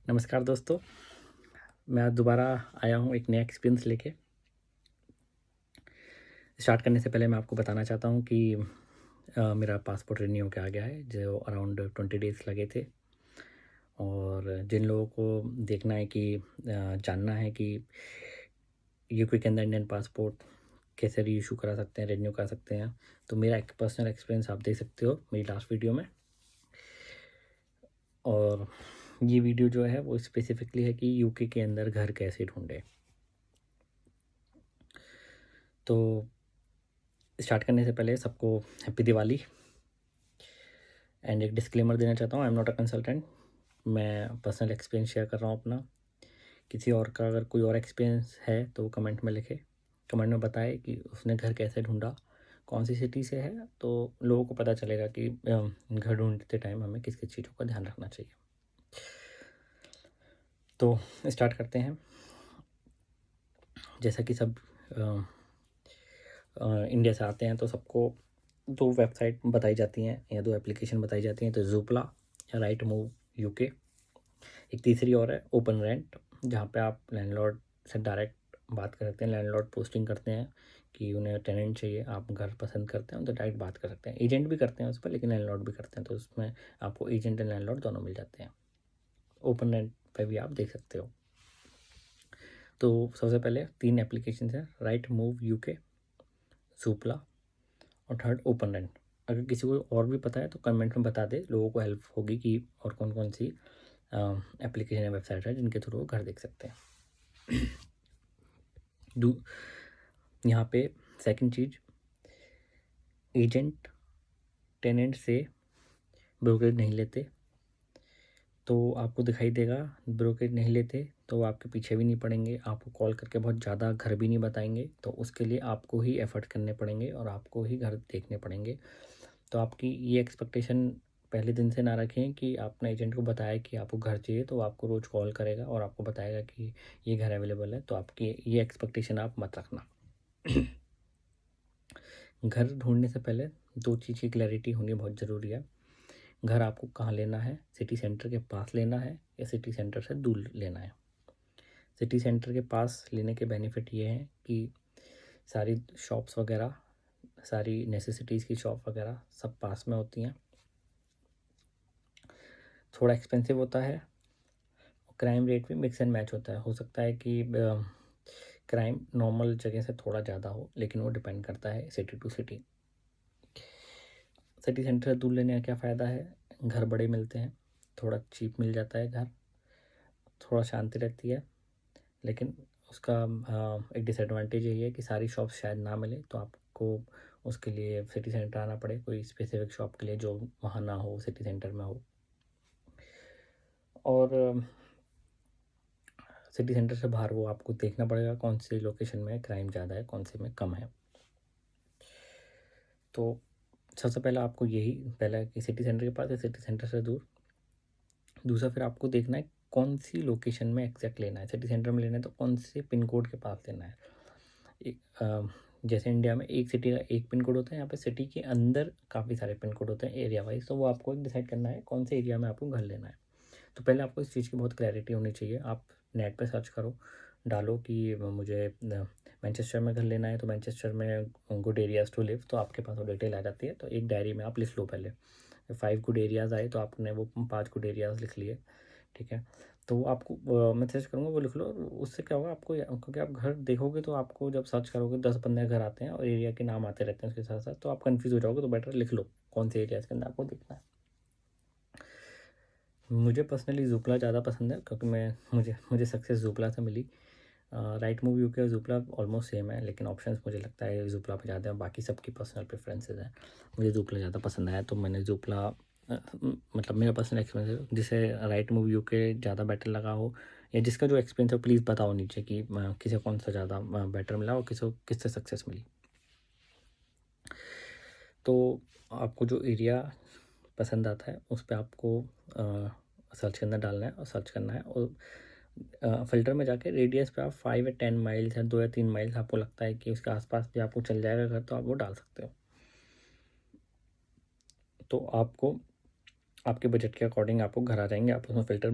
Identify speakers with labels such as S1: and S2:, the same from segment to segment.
S1: नमस्कार दोस्तों, मैं आज दोबारा आया हूँ एक नया एक्सपीरियंस लेके। स्टार्ट करने से पहले मैं आपको बताना चाहता हूँ कि मेरा पासपोर्ट रिन्यू हो के आ गया है, जो अराउंड 20 डेज़ लगे थे। और जिन लोगों को देखना है कि जानना है कि यूके के अंदर इंडियन पासपोर्ट कैसे रीइश्यू करा सकते हैं, रिन्यू करा सकते हैं, तो मेरा एक पर्सनल एक्सपीरियंस आप देख सकते हो मेरी लास्ट वीडियो में। और ये वीडियो जो है वो स्पेसिफिकली है कि यूके के अंदर घर कैसे ढूँढें। तो स्टार्ट करने से पहले सबको हैप्पी दिवाली। एंड एक डिस्क्लेमर देना चाहता हूँ, I am not a consultant. मैं पर्सनल एक्सपीरियंस शेयर कर रहा हूँ अपना। किसी और का अगर कोई और एक्सपीरियंस है तो वो कमेंट में लिखे, कमेंट में बताए कि उसने घर कैसे ढूंढा, कौन सी सिटी से है, तो लोगों को पता चलेगा कि घर ढूंढते टाइम हमें किस किस चीज़ों का ध्यान रखना चाहिए। तो स्टार्ट करते हैं। जैसा कि सब इंडिया से आते हैं तो सबको दो वेबसाइट बताई जाती हैं या दो एप्लीकेशन बताई जाती हैं, तो ज़ूपला या राइट मूव यूके। एक तीसरी और है ओपन रेंट, जहाँ पे आप लैंडलॉर्ड से डायरेक्ट बात कर सकते हैं। लैंडलॉर्ड पोस्टिंग करते हैं कि उन्हें टेनेंट चाहिए, आप घर पसंद करते हैं तो डायरेक्ट बात कर सकते हैं। एजेंट भी करते हैं उस पर, लेकिन लैंडलॉर्ड भी करते हैं, तो उसमें आपको एजेंट एंड लैंडलॉर्ड दोनों मिल जाते हैं। ओपन रेंट पे भी आप देख सकते हो। तो सबसे पहले 3 एप्लीकेशन हैं, राइट मूव यूके, ज़ूपला और थर्ड ओपन रेंट। अगर किसी को और भी पता है तो कमेंट में बता दे, लोगों को हेल्प होगी कि और कौन कौन सी एप्लीकेशन या वेबसाइट है जिनके थ्रू वो घर देख सकते हैं। यहाँ पे सेकंड चीज़, एजेंट टेनेंट से ब्रोकरेज नहीं लेते। तो आपको दिखाई देगा ब्रोकरेज नहीं लेते तो वो आपके पीछे भी नहीं पड़ेंगे, आपको कॉल करके बहुत ज़्यादा घर भी नहीं बताएंगे, तो उसके लिए आपको ही एफर्ट करने पड़ेंगे और आपको ही घर देखने पड़ेंगे। तो आपकी ये एक्सपेक्टेशन पहले दिन से ना रखें कि आपने एजेंट को बताया कि आपको घर चाहिए तो वो आपको रोज़ कॉल करेगा और आपको बताएगा कि ये घर अवेलेबल है, तो आपकी ये एक्सपेक्टेशन आप मत रखना। घर ढूंढने से पहले 2 चीज़ की क्लैरिटी होनी बहुत ज़रूरी है। घर आपको कहाँ लेना है, सिटी सेंटर के पास लेना है या सिटी सेंटर से दूर लेना है। सिटी सेंटर के पास लेने के बेनिफिट ये हैं कि सारी शॉप्स वगैरह, सारी नेसेसिटीज़ की शॉप वगैरह सब पास में होती हैं। थोड़ा एक्सपेंसिव होता है, क्राइम रेट भी मिक्स एंड मैच होता है। हो सकता है कि क्राइम नॉर्मल जगह से थोड़ा ज़्यादा हो, लेकिन वो डिपेंड करता है city to city. City center से दूर लेने का क्या फ़ायदा है, घर बड़े मिलते हैं, थोड़ा चीप मिल जाता है घर, थोड़ा शांति रहती है, लेकिन उसका एक डिसएडवांटेज यही है कि सारी शॉप्स शायद ना मिले, तो आपको उसके लिए सिटी सेंटर आना पड़े कोई स्पेसिफिक शॉप के लिए जो वहाँ ना हो, सिटी सेंटर में हो। और सिटी सेंटर से बाहर वो आपको देखना पड़ेगा कौन सी लोकेशन में क्राइम ज़्यादा है, कौन सी में कम है। तो सबसे पहला आपको यही पहला है कि सिटी सेंटर के पास या सिटी सेंटर से दूर। दूसरा फिर आपको देखना है कौन सी लोकेशन में एग्जैक्ट लेना है। सिटी सेंटर में लेना है तो कौन से पिन कोड के पास लेना है। जैसे इंडिया में एक सिटी का एक पिन कोड होता है, यहाँ पे सिटी के अंदर काफ़ी सारे पिन कोड होते हैं एरिया वाइज, तो वो आपको डिसाइड करना है कौन से एरिया में आपको घर लेना है। तो पहले आपको इस चीज़ की बहुत क्लैरिटी होनी चाहिए। आप नेट पे सर्च करो, डालो कि मुझे मैनचेस्टर में घर लेना है, तो मैनचेस्टर में गुड एरियाज़ टू लिव, तो आपके पास वो डिटेल आ जाती है। तो एक डायरी में आप लिख लो पहले 5 गुड एरियाज़ आए तो आपने वो 5 गुड एरियाज़ लिख लिए, ठीक है। तो वो आपको मैं सजेस्ट करूँगा वो लिख लो। उससे क्या होगा आपको, क्योंकि आप घर देखोगे तो आपको जब सर्च करोगे 10-15 घर आते हैं और एरिया के नाम आते रहते हैं उसके साथ साथ, तो आप कन्फ्यूज़ हो जाओगे। तो बेटर लिख लो कौन से एरियाज़ के अंदर आपको देखना है। मुझे पर्सनली ज़ूपला ज़्यादा पसंद है, क्योंकि मुझे सक्सेस ज़ूपला से मिली। राइट मूव यूके और ज़ूपला ऑलमोस्ट सेम है, लेकिन ऑप्शंस मुझे लगता है ज़ूपला पे ज़्यादा है। बाकी सबकी पर्सनल प्रेफरेंसेस हैं, मुझे ज़ूपला ज़्यादा पसंद आया तो मैंने ज़ूपला मतलब मेरा पर्सनल एक्सपीरियंस है। जिसे राइट मूव यूके ज़्यादा बेटर लगा हो या जिसका जो एक्सपीरियंस हो प्लीज़ बताओ नीचे कि किसे कौन सा ज़्यादा बेटर मिला और किससे सक्सेस मिली। तो आपको जो एरिया पसंद आता है उस पर आपको सर्च के अंदर डालना है और सर्च करना है, और फ़िल्टर में जाके रेडियस पे आप 5 या 10 माइल्स या 2 या 3 माइल्स आपको लगता है कि उसके आसपास भी आपको चल जाएगा घर, तो आप वो डाल सकते हो। तो आपको आपके बजट के अकॉर्डिंग आपको घर आ जाएंगे। आप उसमें फ़िल्टर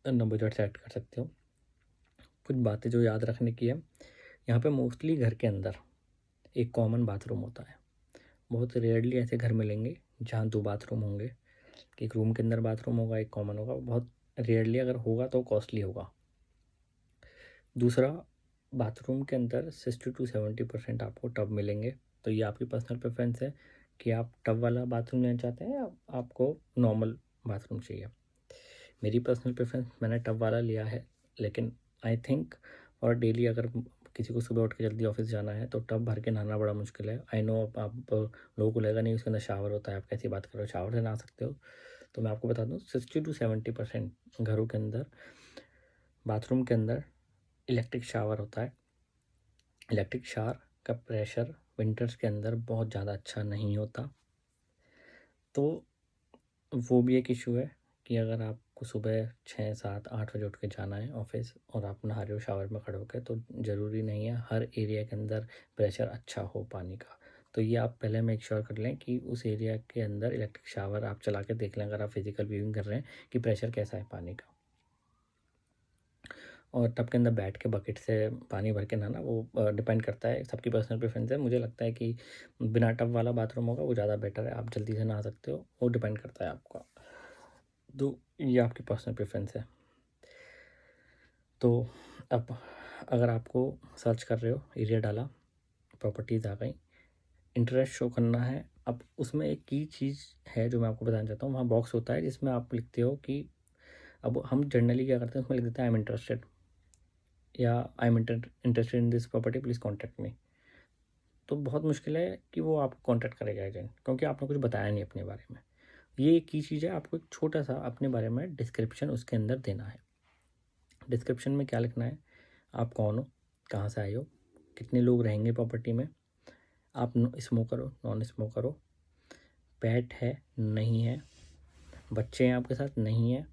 S1: बजट सेट कर सकते हो। कुछ बातें जो याद रखने की है, यहाँ पे मोस्टली घर के अंदर एक कॉमन बाथरूम होता है। बहुत रेयरली ऐसे घर मिलेंगे जहाँ 2 बाथरूम होंगे, कि एक रूम के अंदर बाथरूम होगा, एक कॉमन होगा। बहुत रेयरली अगर होगा तो कॉस्टली होगा। दूसरा, बाथरूम के अंदर 60 टू 70% आपको टब मिलेंगे। तो ये आपकी पर्सनल प्रेफरेंस है कि आप टब वाला बाथरूम लेना चाहते हैं या आपको नॉर्मल बाथरूम चाहिए। मेरी पर्सनल प्रेफरेंस, मैंने टब वाला लिया है, लेकिन आई थिंक और डेली अगर किसी को सुबह उठ के जल्दी ऑफिस जाना है तो टब भर के नहाना बड़ा मुश्किल है। आई नो आप लोगों को लगेगा नहीं उसके अंदर शावर होता है, आप कैसी बात कर रहे हो, शावर से नहा सकते हो। तो मैं आपको बता दूँ 60 टू 70% घरों के अंदर बाथरूम के अंदर इलेक्ट्रिक शावर होता है। इलेक्ट्रिक शावर का प्रेशर विंटर्स के अंदर बहुत ज़्यादा अच्छा नहीं होता। तो वो भी एक इशू है कि अगर आपको सुबह 6, 7, 8 बजे उठ के जाना है ऑफिस और आप नहा रहे हो शावर में खड़े होकर, तो ज़रूरी नहीं है हर एरिया के अंदर प्रेशर अच्छा हो पानी का। तो ये आप पहले मेक श्योर कर लें कि उस एरिया के अंदर इलेक्ट्रिक शावर आप चला के देख लें, अगर आप फिजिकल व्यूइंग कर रहे हैं, कि प्रेशर कैसा है पानी का। और टब के अंदर बैठ के बकेट से पानी भर के नहाना, वो डिपेंड करता है, सबकी पर्सनल प्रेफरेंस है। मुझे लगता है कि बिना टब वाला बाथरूम होगा वो ज़्यादा बेटर है, आप जल्दी से नहा सकते हो, वो डिपेंड करता है आपका। तो ये आपकी पर्सनल प्रेफरेंस है। तो अब अगर आपको सर्च कर रहे हो, एरिया डाला, प्रॉपर्टीज़ आ गई, इंटरेस्ट शो करना है। अब उसमें एक की चीज़ है जो मैं आपको बताना चाहता हूँ, वहाँ बॉक्स होता है जिसमें आप लिखते हो कि, अब हम जनरली क्या करते हैं, उसमें लिख देते हैं आई एम इंटरेस्टेड, या I am interested in this property, please contact me. तो बहुत मुश्किल है कि वो आपको कॉन्टैक्ट करेगा एजेंट, क्योंकि आपने कुछ बताया नहीं अपने बारे में। ये एक की चीज़ है, आपको एक छोटा सा अपने बारे में डिस्क्रिप्शन उसके अंदर देना है। डिस्क्रिप्शन में क्या लिखना है, आप कौन हो, कहाँ से आए हो, कितने लोग रहेंगे प्रॉपर्टी में, आप स्मोकर हो, नॉन स्मोकर हो, पेट है नहीं है, बच्चे हैं आपके साथ नहीं है,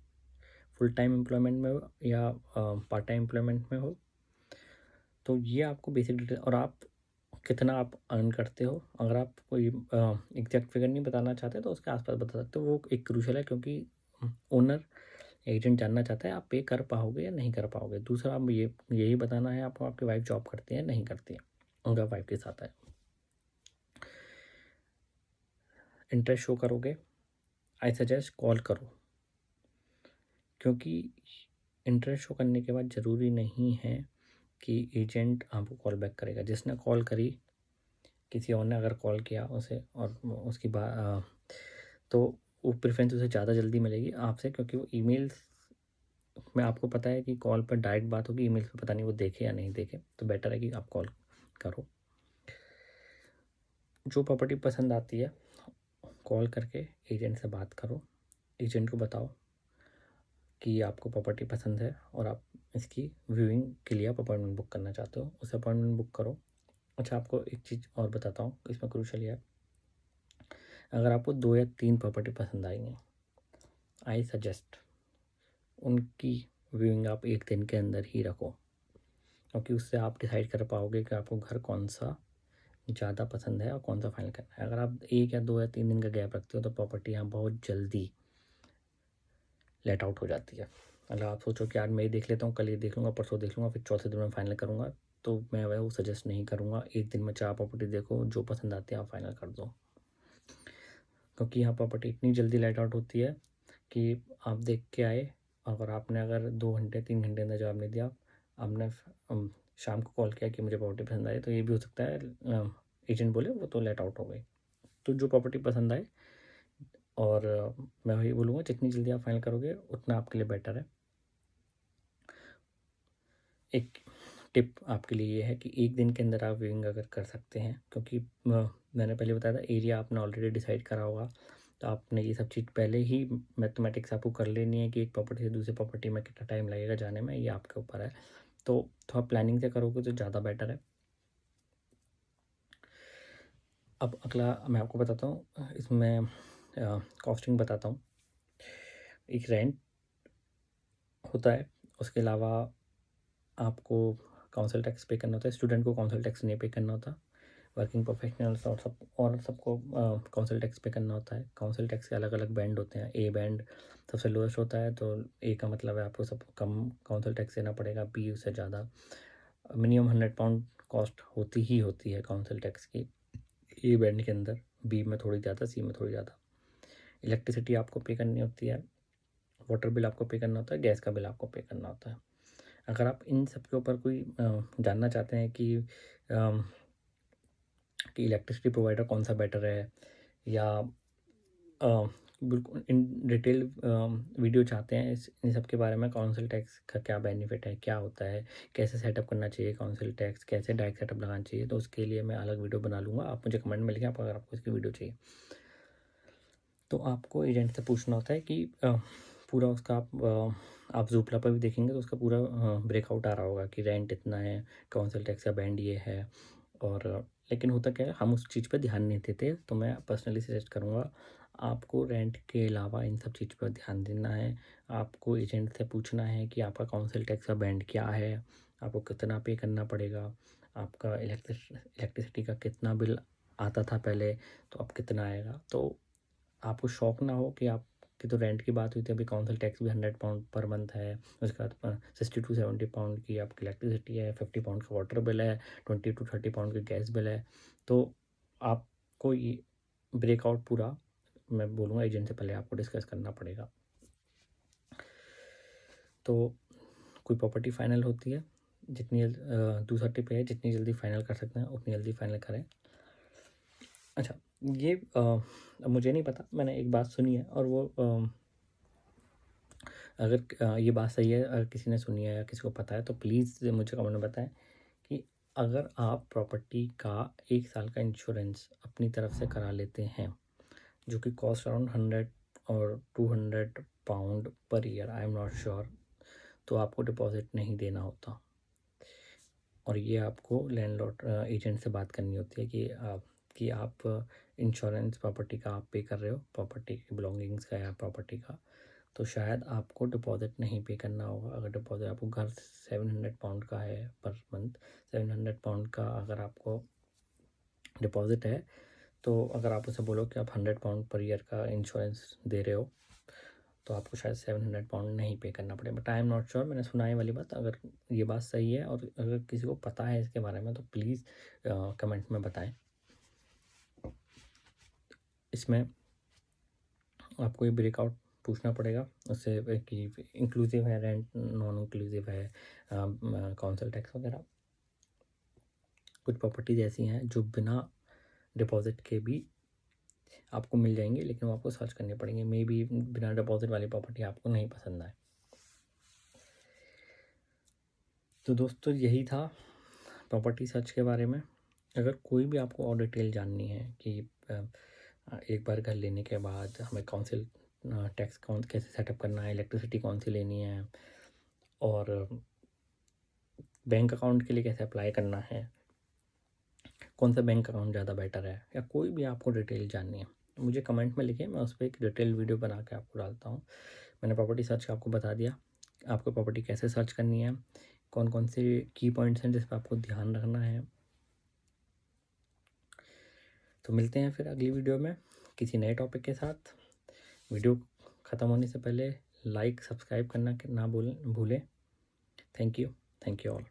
S1: फुल टाइम एम्प्लॉयमेंट में हो या पार्ट टाइम एम्प्लॉयमेंट में हो। तो ये आपको बेसिक डिटेल, और आप कितना आप अर्न करते हो। अगर आप कोई एग्जैक्ट फिगर नहीं बताना चाहते तो उसके आसपास बता सकते हो, वो एक क्रूशल है, क्योंकि ओनर एजेंट जानना चाहता है आप पे कर पाओगे या नहीं कर पाओगे। दूसरा, आप यही बताना है आपको, आपकी वाइफ जॉब करती है नहीं करती है, उनका वाइफ के साथ है। इंटरेस्ट शो करोगे, आई सजेस्ट कॉल करो, क्योंकि इंटरेस्ट शो करने के बाद ज़रूरी नहीं है कि एजेंट आपको कॉल बैक करेगा। जिसने कॉल करी, किसी और ने अगर कॉल किया उसे, और उसकी बात, तो वो प्रेफरेंस उसे ज़्यादा जल्दी मिलेगी आपसे, क्योंकि वो ईमेल्स में आपको पता है कि कॉल पर डायरेक्ट बात होगी, ईमेल पे पता नहीं वो देखे या नहीं देखे। तो बेटर है कि आप कॉल करो। जो प्रॉपर्टी पसंद आती है, कॉल करके एजेंट से बात करो, एजेंट को बताओ कि आपको प्रॉपर्टी पसंद है और आप इसकी व्यूइंग के लिए आप अपॉइंटमेंट बुक करना चाहते हो, उस अपॉइंटमेंट बुक करो। अच्छा, आपको एक चीज़ और बताता हूँ, इसमें क्रूशल है, अगर आपको 2 या 3 प्रॉपर्टी पसंद आएंगी, आई सजेस्ट उनकी व्यूइंग आप एक दिन के अंदर ही रखो, क्योंकि उससे आप डिसाइड कर पाओगे कि आपको घर कौन सा ज़्यादा पसंद है और कौन सा फाइनल करना है। अगर आप 1 या 2 या 3 दिन का गैप रखते हो तो प्रॉपर्टी यहाँ बहुत जल्दी लेट आउट हो जाती है। अगर आप सोचो कि आज मैं ये देख लेता हूँ, कल ये देख लूँगा, परसों देख लूँगा, फिर चौथे दिन में फाइनल करूँगा, तो मैं वह वो सजेस्ट नहीं करूँगा। एक दिन में 4 प्रॉपर्टी देखो, जो पसंद आती है आप फाइनल कर दो, क्योंकि यहाँ प्रॉपर्टी इतनी जल्दी लेट आउट होती है कि आप देख के आए, अगर 2 घंटे 3 घंटे अंदर जवाब नहीं दिया, आपने शाम को कॉल किया कि मुझे प्रॉपर्टी पसंद आई, तो ये भी हो सकता है एजेंट बोले वो तो लेट आउट हो गई। तो जो प्रॉपर्टी पसंद आए, और मैं वही बोलूँगा, जितनी जल्दी आप फाइनल करोगे उतना आपके लिए बेटर है। एक टिप आपके लिए ये है कि एक दिन के अंदर आप व्यूइंग अगर कर सकते हैं, क्योंकि मैंने पहले बताया था एरिया आपने ऑलरेडी डिसाइड करा होगा, तो आपने ये सब चीज़ पहले ही मैथमेटिक्स आपको कर लेनी है कि एक प्रॉपर्टी से दूसरी प्रॉपर्टी में कितना टाइम लगेगा जाने में, ये आपके ऊपर है। तो थोड़ा प्लानिंग से करोगे तो ज़्यादा बेटर है। अब अगला मैं आपको बताता हूँ, इसमें कॉस्टिंग बताता हूँ। एक रेंट होता है, उसके अलावा आपको काउंसिल टैक्स पे करना होता है। स्टूडेंट को काउंसिल टैक्स नहीं पे करना होता, वर्किंग प्रोफेशनल्स और सबको काउंसिल टैक्स पे करना होता है। काउंसिल टैक्स के अलग अलग बैंड होते हैं। ए बैंड सबसे लोएस्ट होता है, तो ए का मतलब है आपको सब कम काउंसिल टैक्स देना पड़ेगा, बी उससे ज़्यादा। मिनिमम 100 पाउंड कॉस्ट होती है काउंसिल टैक्स की ए बैंड के अंदर, बी में थोड़ी ज़्यादा, सी में थोड़ी ज़्यादा। इलेक्ट्रिसिटी आपको पे करनी होती है, वाटर बिल आपको पे करना होता है, गैस का बिल आपको पे करना होता है। अगर आप इन सब के ऊपर कोई जानना चाहते हैं कि इलेक्ट्रिसिटी प्रोवाइडर कौन सा बेटर है, या बिल्कुल इन डिटेल वीडियो चाहते हैं इन सब के बारे में, काउंसिल टैक्स का क्या बेनिफिट है, क्या होता है, कैसे सेटअप करना चाहिए काउंसिल टैक्स, कैसे डायरेक्ट सेटअप लगाना चाहिए, तो उसके लिए मैं अलग वीडियो बना लूँगा। आप मुझे कमेंट में लिखें अगर आपको इसकी वीडियो चाहिए। तो आपको एजेंट से पूछना होता है कि पूरा उसका आप ज़ूपला पर भी देखेंगे तो उसका पूरा ब्रेकआउट आ रहा होगा कि रेंट इतना है, काउंसिल टैक्स का बैंड ये है। और लेकिन होता क्या है, हम उस चीज़ पर ध्यान नहीं देते। तो मैं पर्सनली सजेस्ट करूँगा आपको रेंट के अलावा इन सब चीज़ पर ध्यान देना है। आपको एजेंट से पूछना है कि आपका काउंसिल टैक्स का बैंड क्या है, आपको कितना पे करना पड़ेगा, आपका इलेक्ट्रिसिटी का कितना बिल आता था पहले, तो अब कितना आएगा। तो आपको शौक ना हो कि आपकी तो रेंट की बात हुई थी, अभी काउंसिल टैक्स भी 100 पाउंड पर मंथ है, उसके बाद 60 to 70 पाउंड की आपकी इलेक्ट्रिसिटी है, 50 पाउंड का वाटर बिल है, 20 to 30 पाउंड की गैस बिल है। तो आपको ये ब्रेकआउट पूरा मैं बोलूँगा एजेंट से पहले आपको डिस्कस करना पड़ेगा। तो कोई प्रॉपर्टी फाइनल होती है, जितनी दूसरा टिप है, जितनी जल्दी फाइनल कर सकते हैं उतनी जल्दी फाइनल करें। अच्छा, ये मुझे नहीं पता, मैंने एक बात सुनी है, और वो अगर ये बात सही है, अगर किसी ने सुनी है या किसी को पता है तो प्लीज़ मुझे कमेंट में बताएं कि अगर आप प्रॉपर्टी का 1 साल का इंश्योरेंस अपनी तरफ से करा लेते हैं, जो कि कॉस्ट अराउंड 100 और 200 pound per year, I am not sure, तो आपको डिपॉजिट नहीं देना होता। और ये आपको लैंडलॉर्ड एजेंट से बात करनी होती है कि आप इंश्योरेंस प्रॉपर्टी का आप पे कर रहे हो, प्रॉपर्टी की बिलोंगिंग्स का या प्रॉपर्टी का, तो शायद आपको डिपॉजिट नहीं पे करना होगा। अगर डिपॉजिट आपको घर 700 पाउंड का है पर मंथ, 700 पाउंड का अगर आपको डिपॉजिट है, तो अगर आप उसे बोलो कि आप 100 पाउंड पर ईयर का इंश्योरेंस दे रहे हो, तो आपको शायद 700 पाउंड नहीं पे करना पड़े। But I am not sure, मैंने सुना है वाली बात। अगर ये बात सही है और अगर किसी को पता है इसके बारे में तो प्लीज़ कमेंट में बताएं। इसमें आपको ये ब्रेकआउट पूछना पड़ेगा उससे कि इंक्लूसिव है रेंट, नॉन इंक्लूसिव है, काउंसिल टैक्स वगैरह। कुछ प्रॉपर्टीज ऐसी हैं जो बिना डिपॉजिट के भी आपको मिल जाएंगी, लेकिन वो आपको सर्च करनी पड़ेंगे। मे बी बिना डिपॉजिट वाली प्रॉपर्टी आपको नहीं पसंद आए। तो दोस्तों यही था प्रॉपर्टी सर्च के बारे में। अगर कोई भी आपको और डिटेल जाननी है कि एक बार घर लेने के बाद हमें काउंसिल टैक्स कैसे सेटअप करना है, इलेक्ट्रिसिटी कौन सी लेनी है, और बैंक अकाउंट के लिए कैसे अप्लाई करना है, कौन सा बैंक अकाउंट ज़्यादा बेटर है, या कोई भी आपको डिटेल जाननी है, मुझे कमेंट में लिखिए, मैं उस पर एक डिटेल वीडियो बना के आपको डालता हूँ। मैंने प्रॉपर्टी सर्च का आपको बता दिया, आपको प्रॉपर्टी कैसे सर्च करनी है, कौन कौन से की पॉइंट्स हैं जिस पर आपको ध्यान रखना है। तो मिलते हैं फिर अगली वीडियो में किसी नए टॉपिक के साथ। वीडियो ख़त्म होने से पहले लाइक सब्सक्राइब करना ना भूलें। Thank you all.